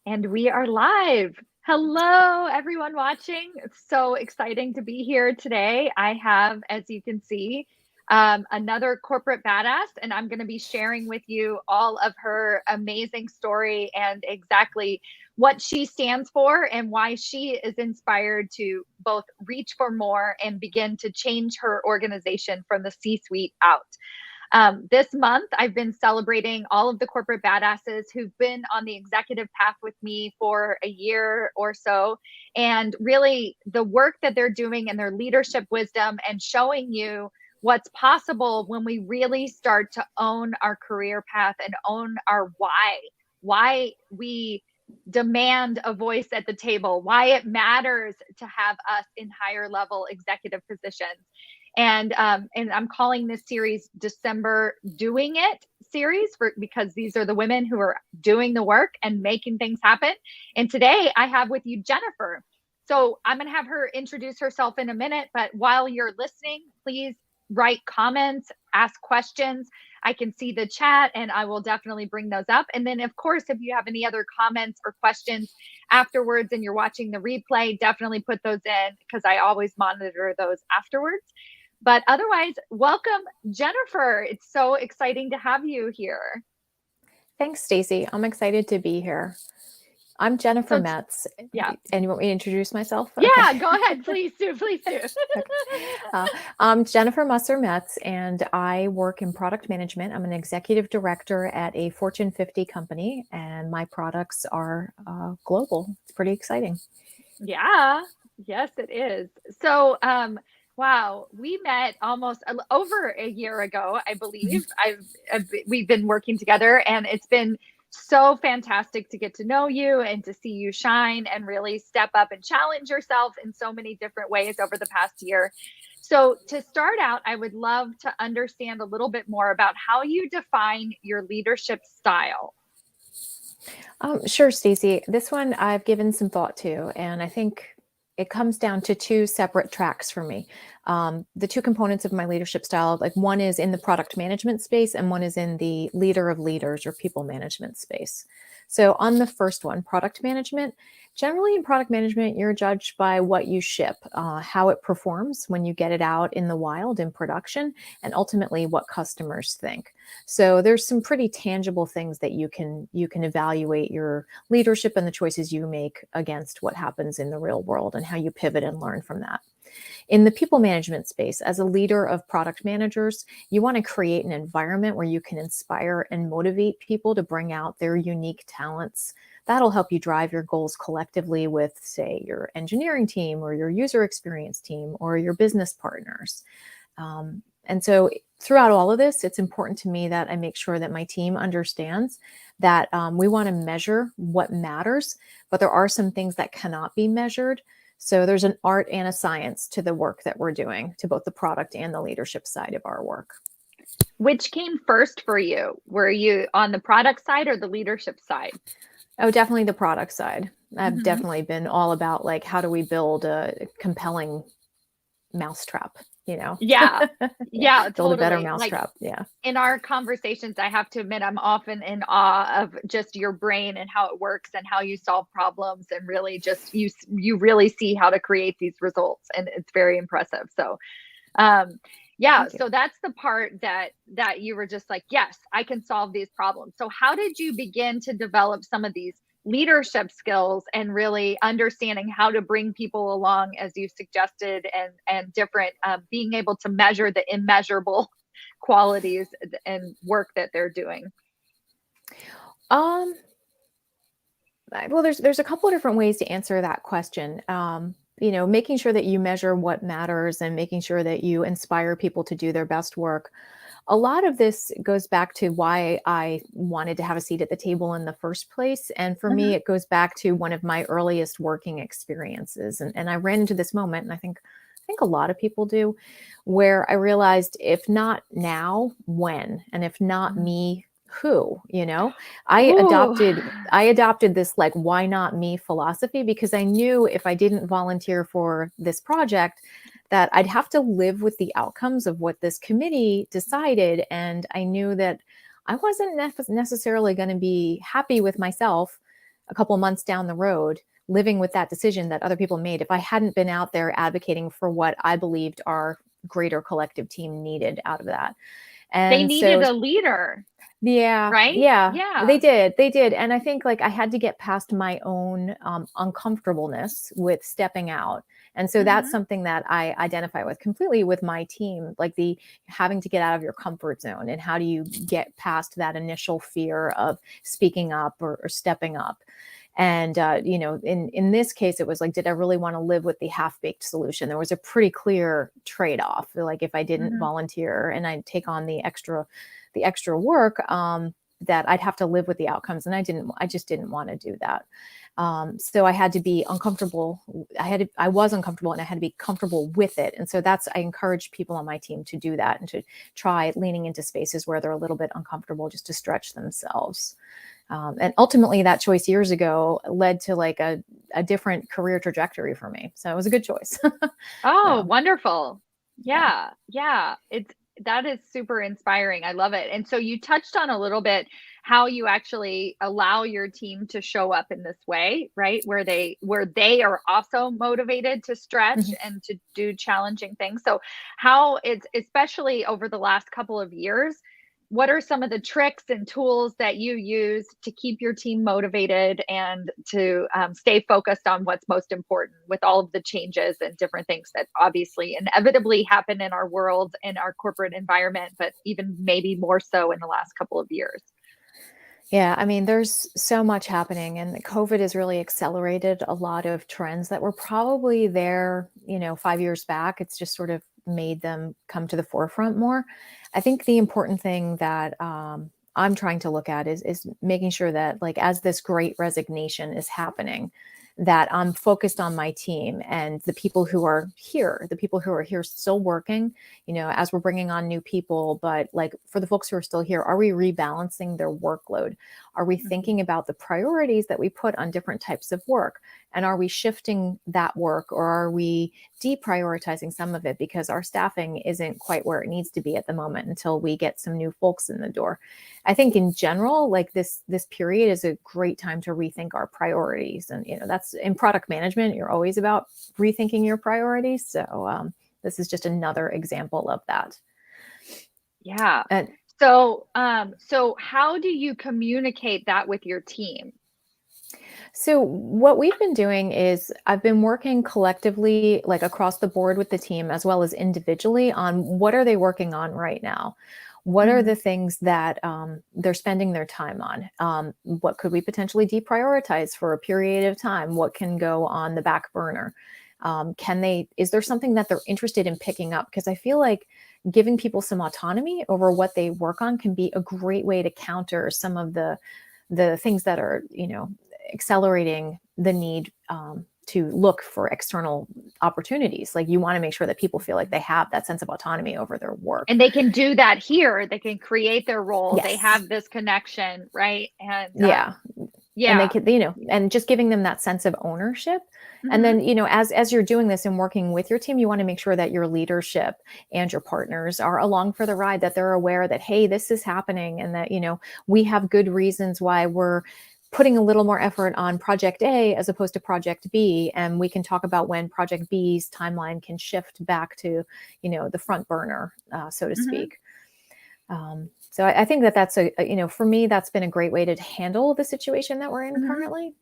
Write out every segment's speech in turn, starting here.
And we are live. Hello, everyone watching. It's so exciting to be here today. I have, as you can see, another corporate badass, and I'm going to be sharing with you all of her amazing story and exactly what she stands for and why she is inspired to both reach for more and begin to change her organization from the C-suite out. This month, I've been celebrating all of the corporate badasses who've been on the executive path with me for a year or so. And really, the work that they're doing and their leadership wisdom and showing you what's possible when we really start to own our career path and own our why we demand a voice at the table, why it matters to have us in higher level executive positions. And I'm calling this series December Doing It series because these are the women who are doing the work and making things happen. And today I have with you Jennifer. So I'm going to have her introduce herself in a minute, but while you're listening, please write comments, ask questions. I can see the chat and I will definitely bring those up. And then, of course, if you have any other comments or questions afterwards and you're watching the replay, definitely put those in because I always monitor those afterwards. But otherwise, welcome, Jennifer. It's so exciting to have you here. Thanks, Stacy. I'm excited to be here. I'm Jennifer Metz. Yeah. And you want me to introduce myself? Yeah, okay. Go ahead. Please do. Please do. Okay. I'm Jennifer Musser-Metz, and I work in product management. I'm an executive director at a Fortune 50 company, and my products are global. It's pretty exciting. Yeah. Yes, it is. So, wow, we met almost over a year ago, I believe. We've been working together, and it's been so fantastic to get to know you and to see you shine and really step up and challenge yourself in so many different ways over the past year. So to start out, I would love to understand a little bit more about how you define your leadership style. Sure, Stacy. This one I've given some thought to, and I think it comes down to two separate tracks for me. The two components of my leadership style, like one is in the product management space and one is in the leader of leaders or people management space. So on the first one, product management, generally in product management, you're judged by what you ship, how it performs when you get it out in the wild in production, and ultimately what customers think. So there's some pretty tangible things that you can evaluate your leadership and the choices you make against what happens in the real world and how you pivot and learn from that. In the people management space, as a leader of product managers, you want to create an environment where you can inspire and motivate people to bring out their unique talents. That'll help you drive your goals collectively with, say, your engineering team or your user experience team or your business partners. And so throughout all of this, it's important to me that I make sure that my team understands that we want to measure what matters, but there are some things that cannot be measured. So there's an art and a science to the work that we're doing, to both the product and the leadership side of our work. Which came first for you? Were you on the product side or the leadership side? Oh, definitely the product side. I've definitely been all about like, how do we build a compelling mousetrap, you know? Yeah. Yeah. Build totally. a better mousetrap. Yeah. In our conversations, I have to admit, I'm often in awe of just your brain and how it works and how you solve problems and really just, you really see how to create these results. And it's very impressive. So, yeah, so that's the part that you were just like, yes, I can solve these problems. So how did you begin to develop some of these leadership skills and really understanding how to bring people along, as you suggested, and different, being able to measure the immeasurable qualities and work that they're doing? Well, there's a couple of different ways to answer that question. Making sure that you measure what matters and making sure that you inspire people to do their best work. A lot of this goes back to why I wanted to have a seat at the table in the first place. And for me, it goes back to one of my earliest working experiences. And I ran into this moment, and I think a lot of people do, where I realized, if not now, when? And if not me, who? I adopted this like, why not me philosophy, because I knew if I didn't volunteer for this project, that I'd have to live with the outcomes of what this committee decided. And I knew that I wasn't necessarily going to be happy with myself a couple of months down the road, living with that decision that other people made, if I hadn't been out there advocating for what I believed our greater collective team needed out of that. They And needed so a leader, yeah, right? yeah, Yeah. they did. And I think like I had to get past my own uncomfortableness with stepping out. And so that's Hmm. something that I identify with completely with my team, like the having to get out of your comfort zone, and how do you get past that initial fear of speaking up or stepping up. And you know, in this case, it was like, did I really want to live with the half-baked solution? There was a pretty clear trade-off. Like if I didn't Hmm. volunteer and I'd take on the extra work, that I'd have to live with the outcomes, and I just didn't want to do that. So I had to be uncomfortable. I was uncomfortable, and I had to be comfortable with it. And so I encourage people on my team to do that and to try leaning into spaces where they're a little bit uncomfortable, just to stretch themselves. And ultimately that choice years ago led to like a different career trajectory for me. So it was a good choice. Oh, So wonderful. yeah. Yeah. Yeah. That is super inspiring. I love it. And so you touched on a little bit how you actually allow your team to show up in this way, right? Where they are also motivated to stretch Mhm. and to do challenging things. So how it's especially over the last couple of years, what are some of the tricks and tools that you use to keep your team motivated and to stay focused on what's most important with all of the changes and different things that obviously inevitably happen in our world and our corporate environment, but even maybe more so in the last couple of years? Yeah, I mean, there's so much happening, and COVID has really accelerated a lot of trends that were probably there, 5 years back. It's just sort of made them come to the forefront more. I think the important thing that I'm trying to look at is making sure that, like, as this great resignation is happening, that I'm focused on my team and the people who are here still working, as we're bringing on new people. But like for the folks who are still here, are we rebalancing their workload? Are we Mhm. thinking about the priorities that we put on different types of work? And are we shifting that work, or are we deprioritizing some of it because our staffing isn't quite where it needs to be at the moment until we get some new folks in the door? I think in general, like this period is a great time to rethink our priorities. And that's in product management, you're always about rethinking your priorities. So this is just another example of that. Yeah. And So how do you communicate that with your team? so what we've been doing is I've been working collectively, like across the board with the team, as well as individually, on what are they working on right now? What are the Mhm. things that they're spending their time on? What could we potentially deprioritize for a period of time? What can go on the back burner? Is there something that they're interested in picking up? Because I feel like giving people some autonomy over what they work on can be a great way to counter some of the things that are, accelerating the need to look for external opportunities. Like you want to make sure that people feel like Mhm. they have that sense of autonomy over their work. And they can do that here. They can create their role. They Yes. have this connection, right? And Yeah. And they yeah. could, and just giving them that sense of ownership. And Mhm. then, as you're doing this and working with your team, you want to make sure that your leadership and your partners are along for the ride, that they're aware that, hey, this is happening, and that, we have good reasons why we're putting a little more effort on project A as opposed to project B. And we can talk about when project B's timeline can shift back to, the front burner, so to Mhm. speak. So I think that's for me, that's been a great way to handle the situation that we're in Mhm. currently.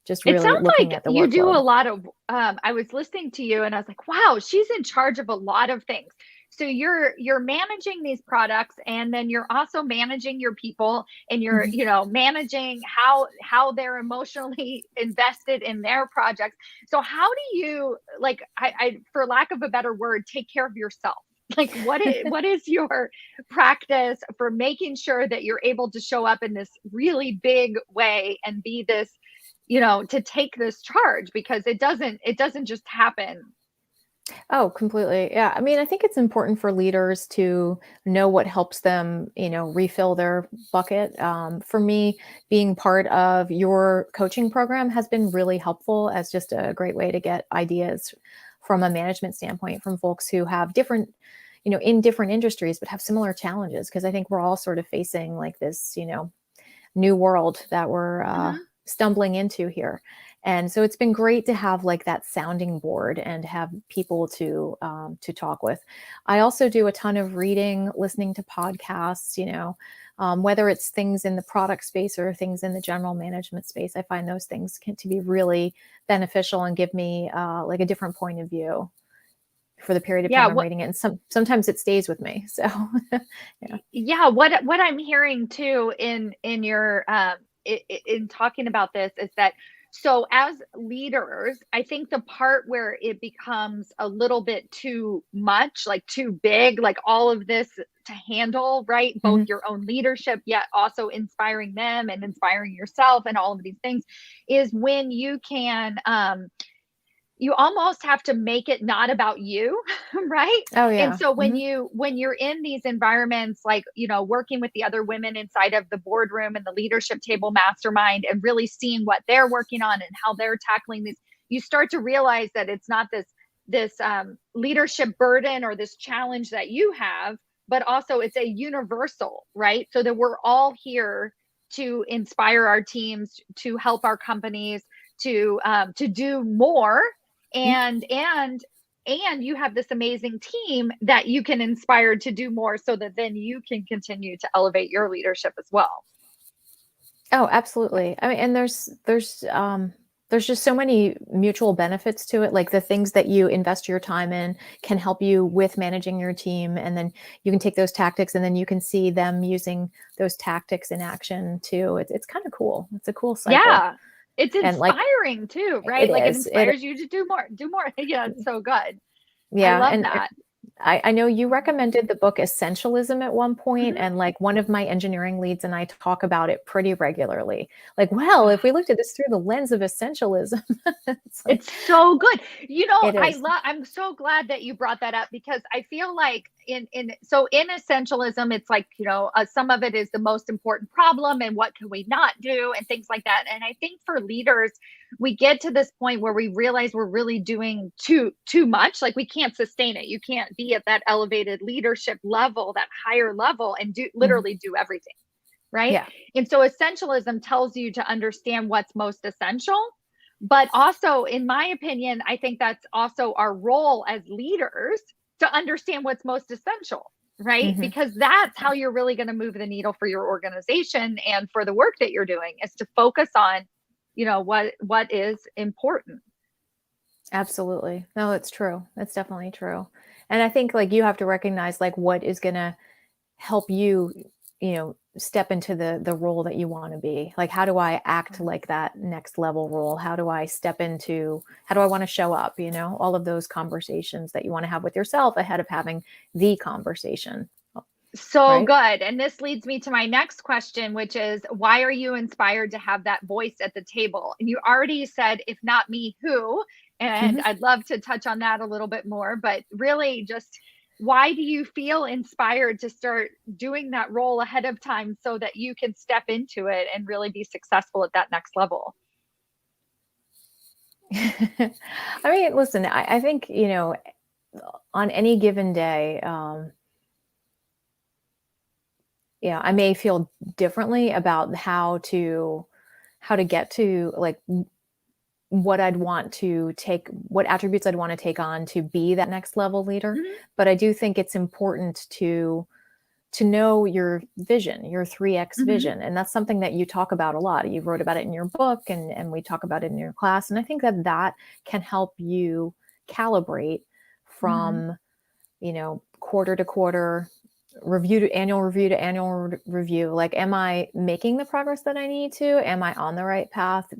Just It really sounds looking like at the you do a workload. lot of I was listening to you and I was like, "Wow, she's in charge of a lot of things." So you're managing these products and then you're also managing your people and you're, Mhm. managing how they're emotionally invested in their projects. So how do you like I for lack of a better word, take care of yourself? Like what is your practice for making sure that you're able to show up in this really big way and be this to take this charge because it doesn't just happen. Oh, completely. Yeah. I mean, I think it's important for leaders to know what helps them, refill their bucket. For me, being part of your coaching program has been really helpful as just a great way to get ideas from a management standpoint from folks who have different, in different industries, but have similar challenges. Because I think we're all sort of facing like this, new world that we're Mhm. stumbling into here. And so it's been great to have like that sounding board and have people to talk with. I also do a ton of reading, listening to podcasts, whether it's things in the product space or things in the general management space. I find those things to be really beneficial and give me like a different point of view for the period of time I'm reading it. And sometimes it stays with me. So yeah. What I'm hearing too in your in talking about this is that, so as leaders, I think the part where it becomes a little bit too much, like too big, like all of this to handle, right? Both your own leadership, yet also inspiring them and inspiring yourself and all of these things, is when you can, you almost have to make it not about you, right? Oh yeah. And so when you're in these environments, like, working with the other women inside of the boardroom and the leadership table mastermind, and really seeing what they're working on and how they're tackling these, you start to realize that it's not this leadership burden or this challenge that you have, but also it's a universal, right? So that we're all here to inspire our teams, to help our companies, to do more. And you have this amazing team that you can inspire to do more, so that then you can continue to elevate your leadership as well. Oh, absolutely. I mean, and there's just so many mutual benefits to it. Like the things that you invest your time in can help you with managing your team. And then you can take those tactics and then you can see them using those tactics in action too. It's kind of cool. It's a cool cycle. Yeah. It's inspiring too, right? Like it inspires you to do more. Yeah, it's so good. Yeah. I love that. I know you recommended the book Essentialism at one point, and like one of my engineering leads and I talk about it pretty regularly. Like, well, if we looked at this through the lens of essentialism, it's so good. I'm so glad that you brought that up, because I feel like in essentialism, it's like, some of it is the most important problem and what can we not do and things like that. And I think for leaders, we get to this point where we realize we're really doing too much. Like we can't sustain it. You can't be at that elevated leadership level, that higher level, and literally do everything. Right. Yeah. And so essentialism tells you to understand what's most essential. But also, in my opinion, I think that's also our role as leaders, to understand what's most essential, right? Because that's how you're really going to move the needle for your organization and for the work that you're doing, is to focus on, what is important. Absolutely. No, it's true. That's definitely true. And I think like you have to recognize like what is going to help you, step into the role that you want to be. Like, how do I act like that next level role? How do I want to show up? All of those conversations that you want to have with yourself ahead of having the conversation. So good. And this leads me to my next question, which is, why are you inspired to have that voice at the table? And you already said, if not me, who? And I'd love to touch on that a little bit more, but really just, why do you feel inspired to start doing that role ahead of time so that you can step into it and really be successful at that next level? I mean, listen, I think, on any given day, I may feel differently about how to get to like what I'd want to take, what attributes I'd want to take on to be that next level leader. But I do think it's important to know your vision, your 3X vision. And that's something that you talk about a lot. You wrote about it in your book and we talk about it in your class. And I think that can help you calibrate from, quarter to quarter, annual review. Like, am I making the progress that I need to? Am I on the right path?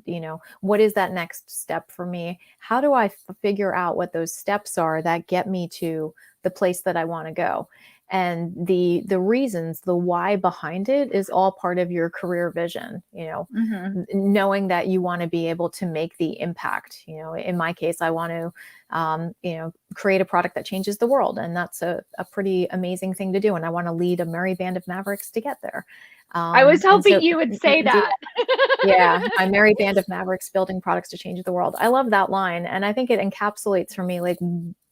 What is that next step for me? How do I figure out what those steps are that get me to the place that I want to go? And the reasons, the why behind it is all part of your career vision, knowing that you want to be able to make the impact. In my case, I want to, create a product that changes the world. And that's a pretty amazing thing to do. And I want to lead a merry band of mavericks to get there. I was hoping you would say that. Yeah, a merry band of mavericks building products to change the world. I love that line. And I think it encapsulates for me, like,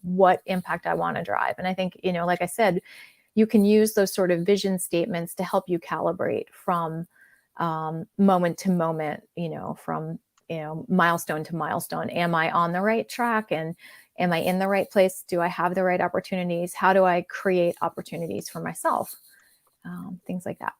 what impact I want to drive. And I think, like I said, you can use those sort of vision statements to help you calibrate from moment to moment, from, milestone to milestone. Am I on the right track? And am I in the right place? Do I have the right opportunities? How do I create opportunities for myself? Things like that.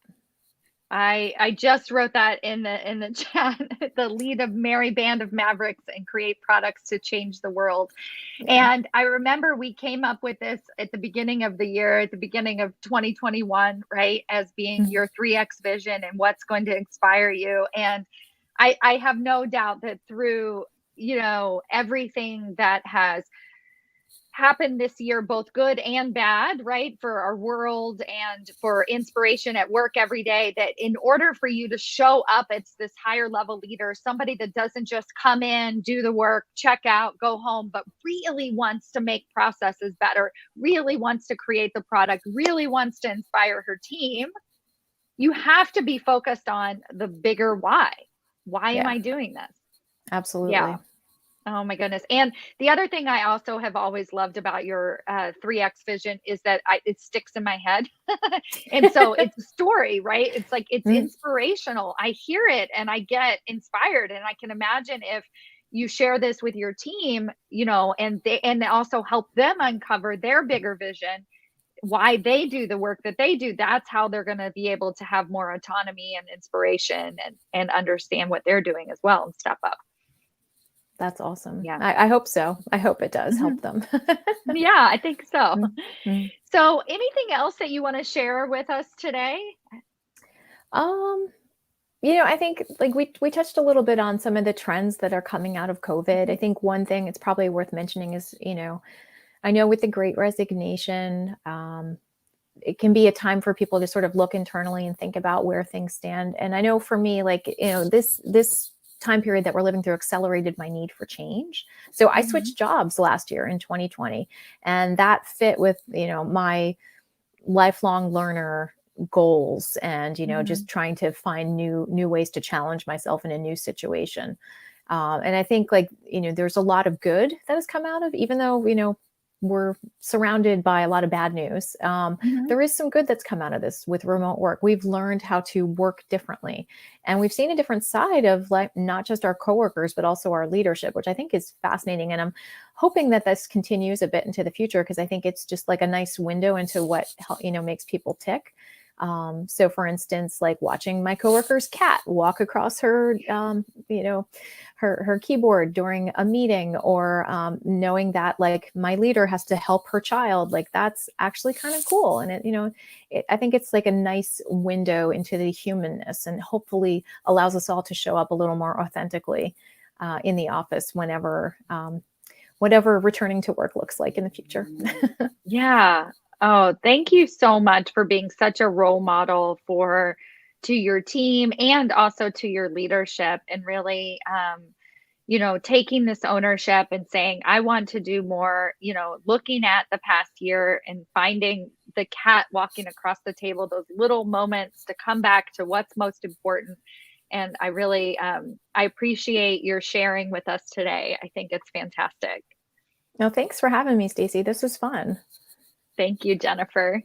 I just wrote that in the chat. The lead a merry band of mavericks and create products to change the world. Yeah. And I remember we came up with this at the beginning of the year, at the beginning of 2021, right? As being your 3X vision and what's going to inspire you. And I have no doubt that through, everything that has happened this year, both good and bad, right? For our world and for inspiration at work every day, that in order for you to show up as this higher level leader, somebody that doesn't just come in, do the work, check out, go home, but really wants to make processes better, really wants to create the product, really wants to inspire her team, you have to be focused on the bigger why. Why am I doing this? Absolutely. Yeah. Oh my goodness. And the other thing I also have always loved about your 3X vision is that it sticks in my head. And so it's a story, right? It's like, it's inspirational. I hear it and I get inspired. And I can imagine if you share this with your team, and also help them uncover their bigger vision, why they do the work that they do, that's how they're going to be able to have more autonomy and inspiration and understand what they're doing as well and step up. That's awesome. Yeah. I hope so. I hope it does help them. Yeah, I think so. So anything else that you want to share with us today? I think like we touched a little bit on some of the trends that are coming out of COVID. I think one thing it's probably worth mentioning is, I know with the Great Resignation, it can be a time for people to sort of look internally and think about where things stand. And I know for me, like, this time period that we're living through accelerated my need for change. So I switched jobs last year in 2020, and that fit with, my lifelong learner goals and, just trying to find new ways to challenge myself in a new situation. And I think like, there's a lot of good that has come out of, even though, we're surrounded by a lot of bad news. There is some good that's come out of this with remote work. We've learned how to work differently, and we've seen a different side of like not just our coworkers, but also our leadership, which I think is fascinating. And I'm hoping that this continues a bit into the future, because I think it's just like a nice window into what, makes people tick. So for instance, like watching my coworker's cat walk across her, her keyboard during a meeting, or knowing that like my leader has to help her child, like that's actually kind of cool. And I think it's like a nice window into the humanness, and hopefully allows us all to show up a little more authentically in the office whenever, whatever returning to work looks like in the future. Yeah. Oh, thank you so much for being such a role model to your team and also to your leadership, and really, taking this ownership and saying, I want to do more, looking at the past year and finding the cat walking across the table, those little moments to come back to what's most important. And I really, I appreciate your sharing with us today. I think it's fantastic. No, thanks for having me, Stacey. This was fun. Thank you, Jennifer.